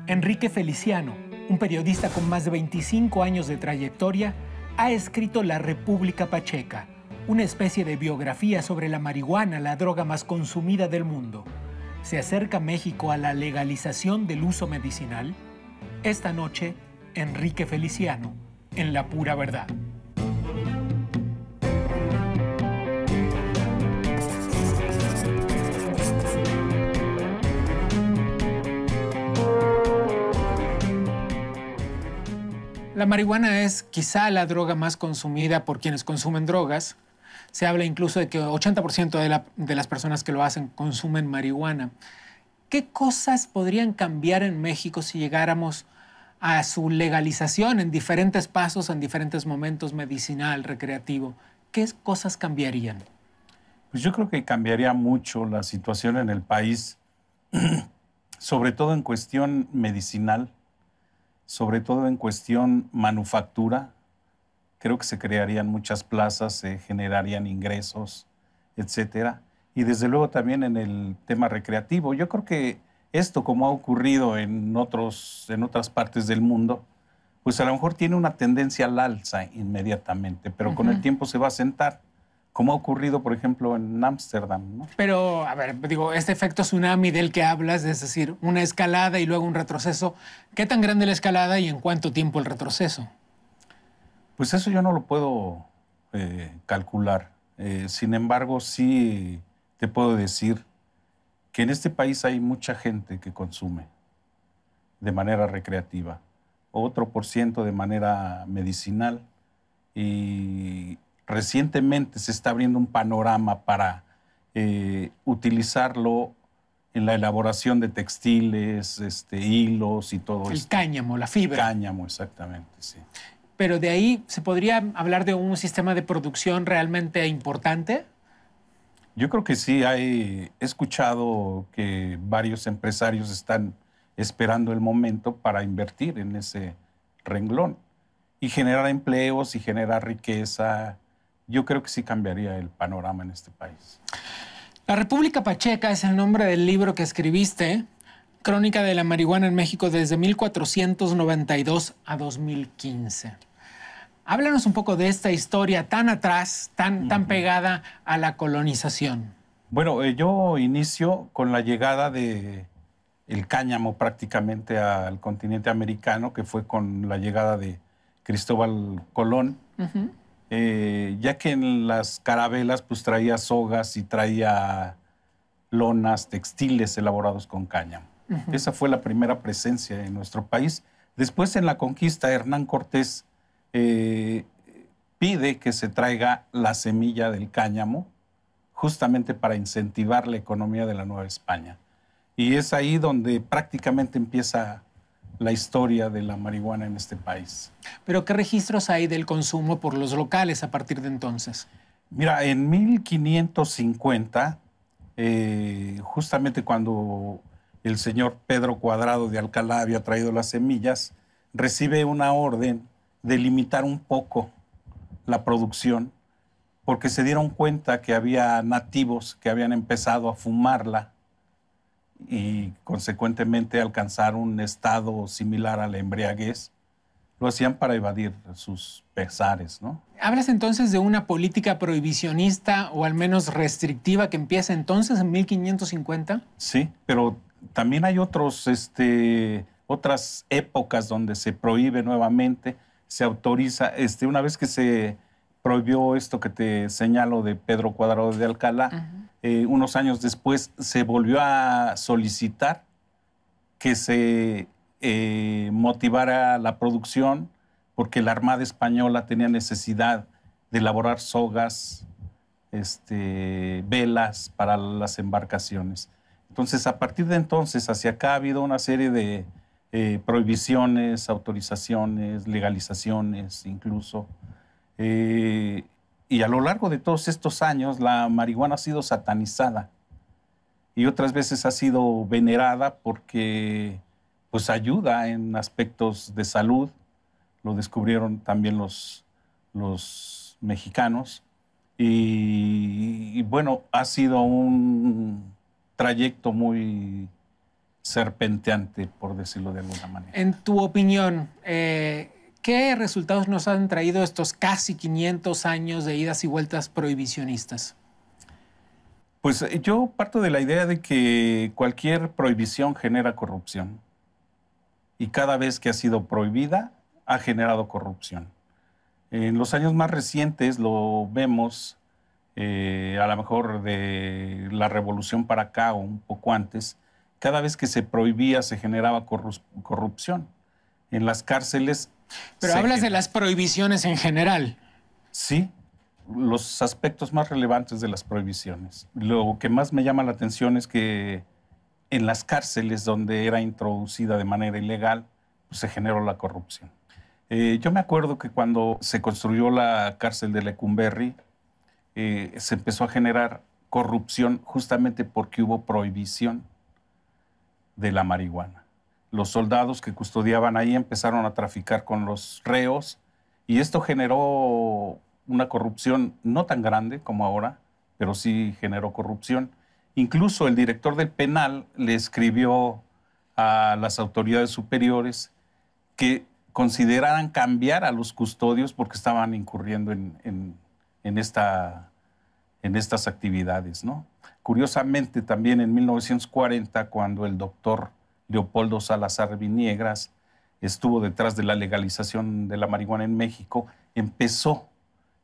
Enrique Feliciano, un periodista con más de 25 años de trayectoria, ha escrito La República Pacheca, una especie de biografía sobre la marihuana, la droga más consumida del mundo. ¿Se acerca México a la legalización del uso medicinal? Esta noche, Enrique Feliciano, en La Pura Verdad. La marihuana es quizá la droga más consumida por quienes consumen drogas. Se habla incluso de que 80% de las personas que lo hacen consumen marihuana. ¿Qué cosas podrían cambiar en México si llegáramos a su legalización en diferentes pasos, en diferentes momentos, medicinal, recreativo? ¿Qué cosas cambiarían? Pues yo creo que cambiaría mucho la situación en el país, sobre todo en cuestión medicinal, sobre todo en cuestión manufactura. Creo que se crearían muchas plazas, se generarían ingresos, etcétera. Y desde luego también en el tema recreativo. Yo creo que esto, como ha ocurrido en otras partes del mundo, pues a lo mejor tiene una tendencia al alza inmediatamente, pero con el tiempo se va a sentar, como ha ocurrido, por ejemplo, en Ámsterdam, ¿no? Pero, a ver, digo, este efecto tsunami del que hablas, es decir, una escalada y luego un retroceso, ¿qué tan grande la escalada y en cuánto tiempo el retroceso? Pues eso yo no lo puedo calcular. Sin embargo, sí te puedo decir que en este país hay mucha gente que consume de manera recreativa, otro % de manera medicinal, y recientemente se está abriendo un panorama para utilizarlo en la elaboración de textiles, hilos y todo esto. El cáñamo, la fibra. Cáñamo, exactamente, sí. Pero de ahí, ¿se podría hablar de un sistema de producción realmente importante? Yo creo que sí. He escuchado que varios empresarios están esperando el momento para invertir en ese renglón y generar empleos y generar riqueza. Yo creo que sí cambiaría el panorama en este país. La República Pacheca es el nombre del libro que escribiste, Crónica de la marihuana en México desde 1492 a 2015. Háblanos un poco de esta historia tan atrás, tan pegada a la colonización. Bueno, yo inicio con la llegada del cáñamo prácticamente al continente americano, que fue con la llegada de Cristóbal Colón, ya que en las carabelas pues traía sogas y traía lonas, textiles elaborados con cáñamo. Esa fue la primera presencia en nuestro país. Después, en la conquista, Hernán Cortés pide que se traiga la semilla del cáñamo justamente para incentivar la economía de la Nueva España. Y es ahí donde prácticamente empieza la historia de la marihuana en este país. ¿Pero qué registros hay del consumo por los locales a partir de entonces? Mira, en 1550, justamente cuando el señor Pedro Cuadrado de Alcalá había traído las semillas, recibe una orden de limitar un poco la producción, porque se dieron cuenta que había nativos que habían empezado a fumarla y consecuentemente alcanzar un estado similar a la embriaguez. Lo hacían para evadir sus pesares, ¿no? ¿Hablas entonces de una política prohibicionista o al menos restrictiva que empieza entonces en 1550? Sí, pero también hay otras épocas donde se prohíbe nuevamente, se autoriza. Una vez que se prohibió esto que te señalo de Pedro Cuadrado de Alcalá, unos años después se volvió a solicitar que se motivara la producción, porque la Armada Española tenía necesidad de elaborar sogas, velas para las embarcaciones. Entonces, a partir de entonces hacia acá ha habido una serie de prohibiciones, autorizaciones, legalizaciones incluso. Y a lo largo de todos estos años la marihuana ha sido satanizada y otras veces ha sido venerada porque pues ayuda en aspectos de salud. Lo descubrieron también los estados mexicanos. Y bueno, ha sido un trayecto muy serpenteante, por decirlo de alguna manera. En tu opinión, ¿qué resultados nos han traído estos casi 500 años de idas y vueltas prohibicionistas? Pues yo parto de la idea de que cualquier prohibición genera corrupción. Y cada vez que ha sido prohibida, ha generado corrupción. En los años más recientes lo vemos, a lo mejor de la revolución para acá o un poco antes, cada vez que se prohibía se generaba corrupción. En las cárceles... Pero hablas de las prohibiciones en general. Sí, los aspectos más relevantes de las prohibiciones. Lo que más me llama la atención es que en las cárceles donde era introducida de manera ilegal, pues se generó la corrupción. Yo me acuerdo que cuando se construyó la cárcel de Lecumberri, se empezó a generar corrupción justamente porque hubo prohibición de la marihuana. Los soldados que custodiaban ahí empezaron a traficar con los reos y esto generó una corrupción no tan grande como ahora, pero sí generó corrupción. Incluso el director del penal le escribió a las autoridades superiores que consideraran cambiar a los custodios porque estaban incurriendo en estas actividades, ¿no? Curiosamente, también en 1940, cuando el doctor Leopoldo Salazar Viniegas estuvo detrás de la legalización de la marihuana en México, empezó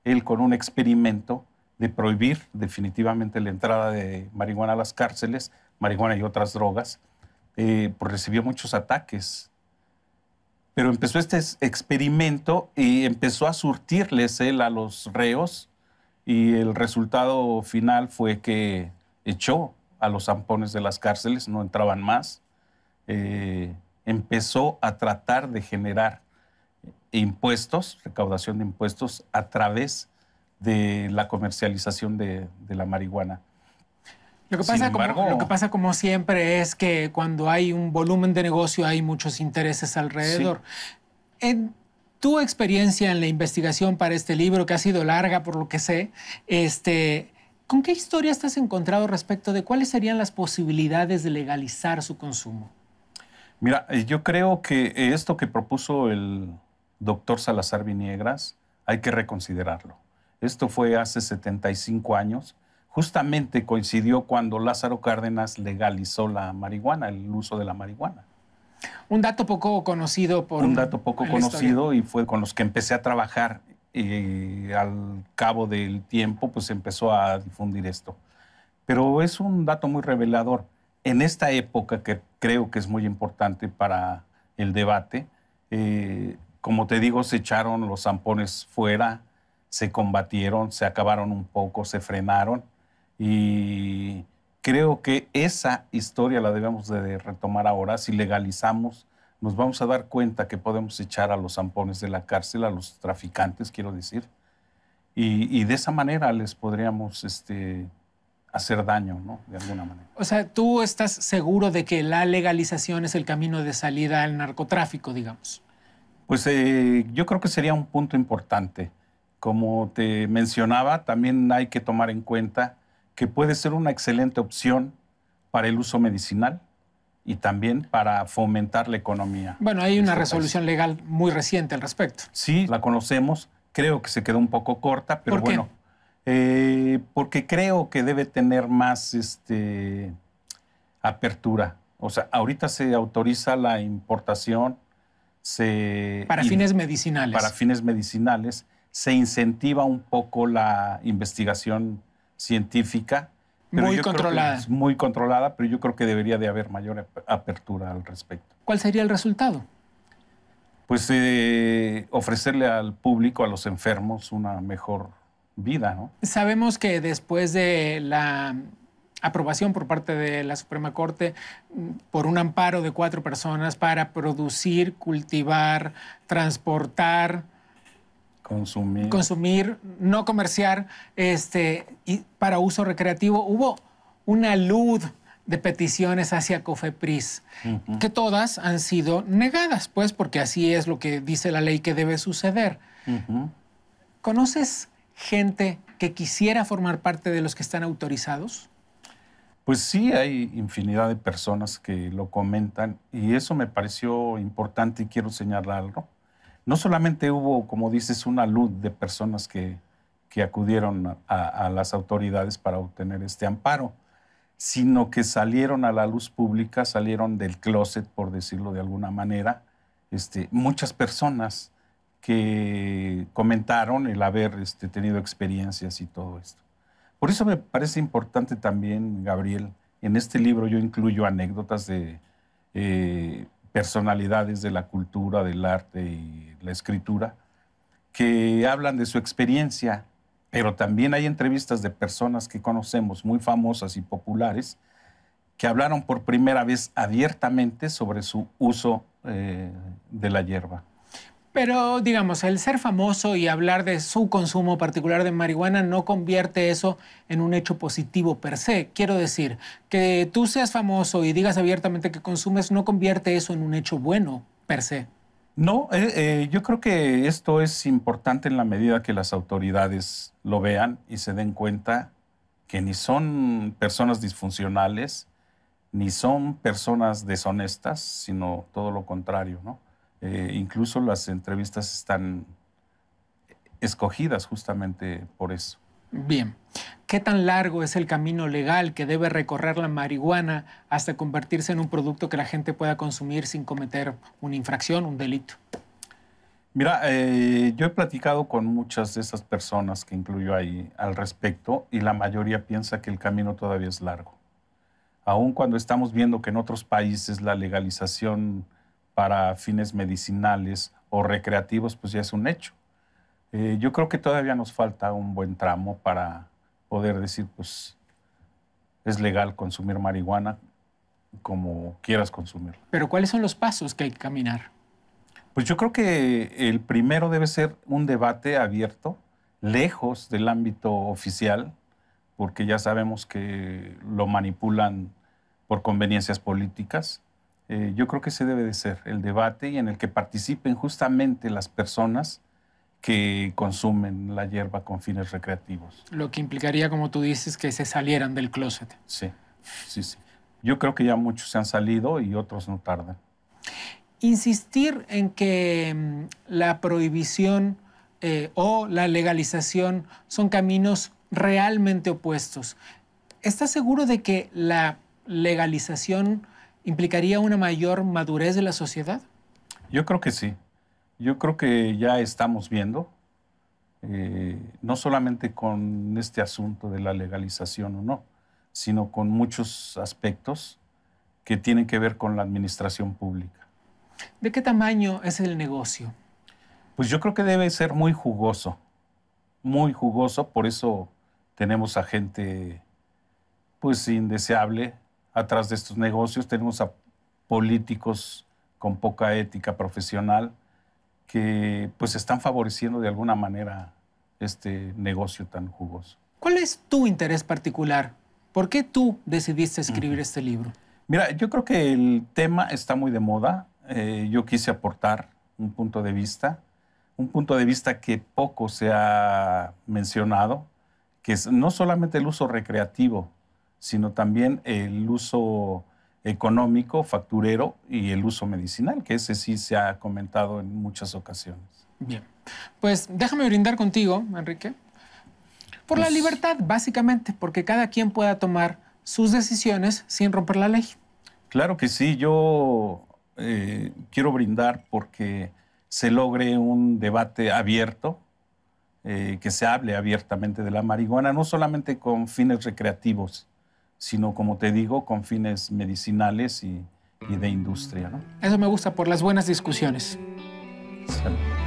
él con un experimento de prohibir definitivamente la entrada de marihuana a las cárceles, marihuana y otras drogas, pues recibió muchos ataques. Pero empezó este experimento y empezó a surtirles él a los reos y el resultado final fue que echó a los zampones de las cárceles, no entraban más. Empezó a tratar de generar impuestos, recaudación de impuestos a través de la comercialización de la marihuana. Lo que pasa como siempre es que cuando hay un volumen de negocio hay muchos intereses alrededor. Sí. En tu experiencia en la investigación para este libro, que ha sido larga por lo que sé, ¿con qué historias te has encontrado respecto de cuáles serían las posibilidades de legalizar su consumo? Mira, yo creo que esto que propuso el doctor Salazar Viniegas hay que reconsiderarlo. Esto fue hace 75 años. Justamente coincidió cuando Lázaro Cárdenas legalizó la marihuana, el uso de la marihuana. Un dato poco conocido por... Un dato poco conocido y fue con los que empecé a trabajar y al cabo del tiempo pues empezó a difundir esto. Pero es un dato muy revelador. En esta época que creo que es muy importante para el debate, como te digo, se echaron los zampones fuera, se combatieron, se acabaron un poco, se frenaron. Y creo que esa historia la debemos de retomar ahora. Si legalizamos, nos vamos a dar cuenta que podemos echar a los zampones de la cárcel, a los traficantes, quiero decir. Y de esa manera les podríamos hacer daño, ¿no? De alguna manera. O sea, ¿tú estás seguro de que la legalización es el camino de salida al narcotráfico, digamos? Pues yo creo que sería un punto importante. Como te mencionaba, también hay que tomar en cuenta que puede ser una excelente opción para el uso medicinal y también para fomentar la economía. Bueno, hay una resolución legal muy reciente al respecto. Sí, la conocemos. Creo que se quedó un poco corta, pero bueno. Porque creo que debe tener más apertura. O sea, ahorita se autoriza la importación. Para fines medicinales. Para fines medicinales. Se incentiva un poco la investigación científica. Muy controlada. Es muy controlada, pero yo creo que debería de haber mayor apertura al respecto. ¿Cuál sería el resultado? Pues ofrecerle al público, a los enfermos, una mejor vida, ¿no? Sabemos que después de la aprobación por parte de la Suprema Corte por un amparo de 4 personas para producir, cultivar, transportar, consumir, no comerciar, y para uso recreativo, hubo una luz de peticiones hacia COFEPRIS, que todas han sido negadas, pues, porque así es lo que dice la ley que debe suceder. ¿Conoces gente que quisiera formar parte de los que están autorizados? Pues sí, hay infinidad de personas que lo comentan y eso me pareció importante y quiero señalarlo. No solamente hubo, como dices, una luz de personas que acudieron a las autoridades para obtener este amparo, sino que salieron a la luz pública, salieron del closet, por decirlo de alguna manera, muchas personas que comentaron el haber tenido experiencias y todo esto. Por eso me parece importante también, Gabriel, en este libro yo incluyo anécdotas de personalidades de la cultura, del arte y la escritura, que hablan de su experiencia, pero también hay entrevistas de personas que conocemos, muy famosas y populares, que hablaron por primera vez abiertamente sobre su uso de la hierba. Pero, digamos, el ser famoso y hablar de su consumo particular de marihuana no convierte eso en un hecho positivo per se. Quiero decir, que tú seas famoso y digas abiertamente que consumes no convierte eso en un hecho bueno per se. No, yo creo que esto es importante en la medida que las autoridades lo vean y se den cuenta que ni son personas disfuncionales, ni son personas deshonestas, sino todo lo contrario, ¿no? Incluso las entrevistas están escogidas justamente por eso. Bien. ¿Qué tan largo es el camino legal que debe recorrer la marihuana hasta convertirse en un producto que la gente pueda consumir sin cometer una infracción, un delito? Mira, yo he platicado con muchas de esas personas que incluyo ahí al respecto y la mayoría piensa que el camino todavía es largo. Aun cuando estamos viendo que en otros países la legalización para fines medicinales o recreativos, pues ya es un hecho. Yo creo que todavía nos falta un buen tramo para poder decir, pues, es legal consumir marihuana como quieras consumirla. Pero ¿cuáles son los pasos que hay que caminar? Pues yo creo que el primero debe ser un debate abierto, lejos del ámbito oficial, porque ya sabemos que lo manipulan por conveniencias políticas. Yo creo que ese debe de ser el debate y en el que participen justamente las personas que consumen la hierba con fines recreativos. Lo que implicaría, como tú dices, que se salieran del closet. Sí, sí, sí. Yo creo que ya muchos se han salido y otros no tardan. Insistir en que la prohibición o la legalización son caminos realmente opuestos. ¿Estás seguro de que la legalización implicaría una mayor madurez de la sociedad? Yo creo que sí. Yo creo que ya estamos viendo, no solamente con este asunto de la legalización o no, sino con muchos aspectos que tienen que ver con la administración pública. ¿De qué tamaño es el negocio? Pues yo creo que debe ser muy jugoso, por eso tenemos a gente pues indeseable atrás de estos negocios, tenemos a políticos con poca ética profesional que pues están favoreciendo de alguna manera este negocio tan jugoso. ¿Cuál es tu interés particular? ¿Por qué tú decidiste escribir este libro? Mira, yo creo que el tema está muy de moda. Yo quise aportar un punto de vista que poco se ha mencionado, que es no solamente el uso recreativo, sino también el uso económico, facturero y el uso medicinal, que ese sí se ha comentado en muchas ocasiones. Bien, pues déjame brindar contigo, Enrique, por la libertad, básicamente, porque cada quien pueda tomar sus decisiones sin romper la ley. Claro que sí, yo quiero brindar porque se logre un debate abierto, que se hable abiertamente de la marihuana, no solamente con fines recreativos, sino, como te digo, con fines medicinales y de industria, ¿no? Eso me gusta por las buenas discusiones. Salud.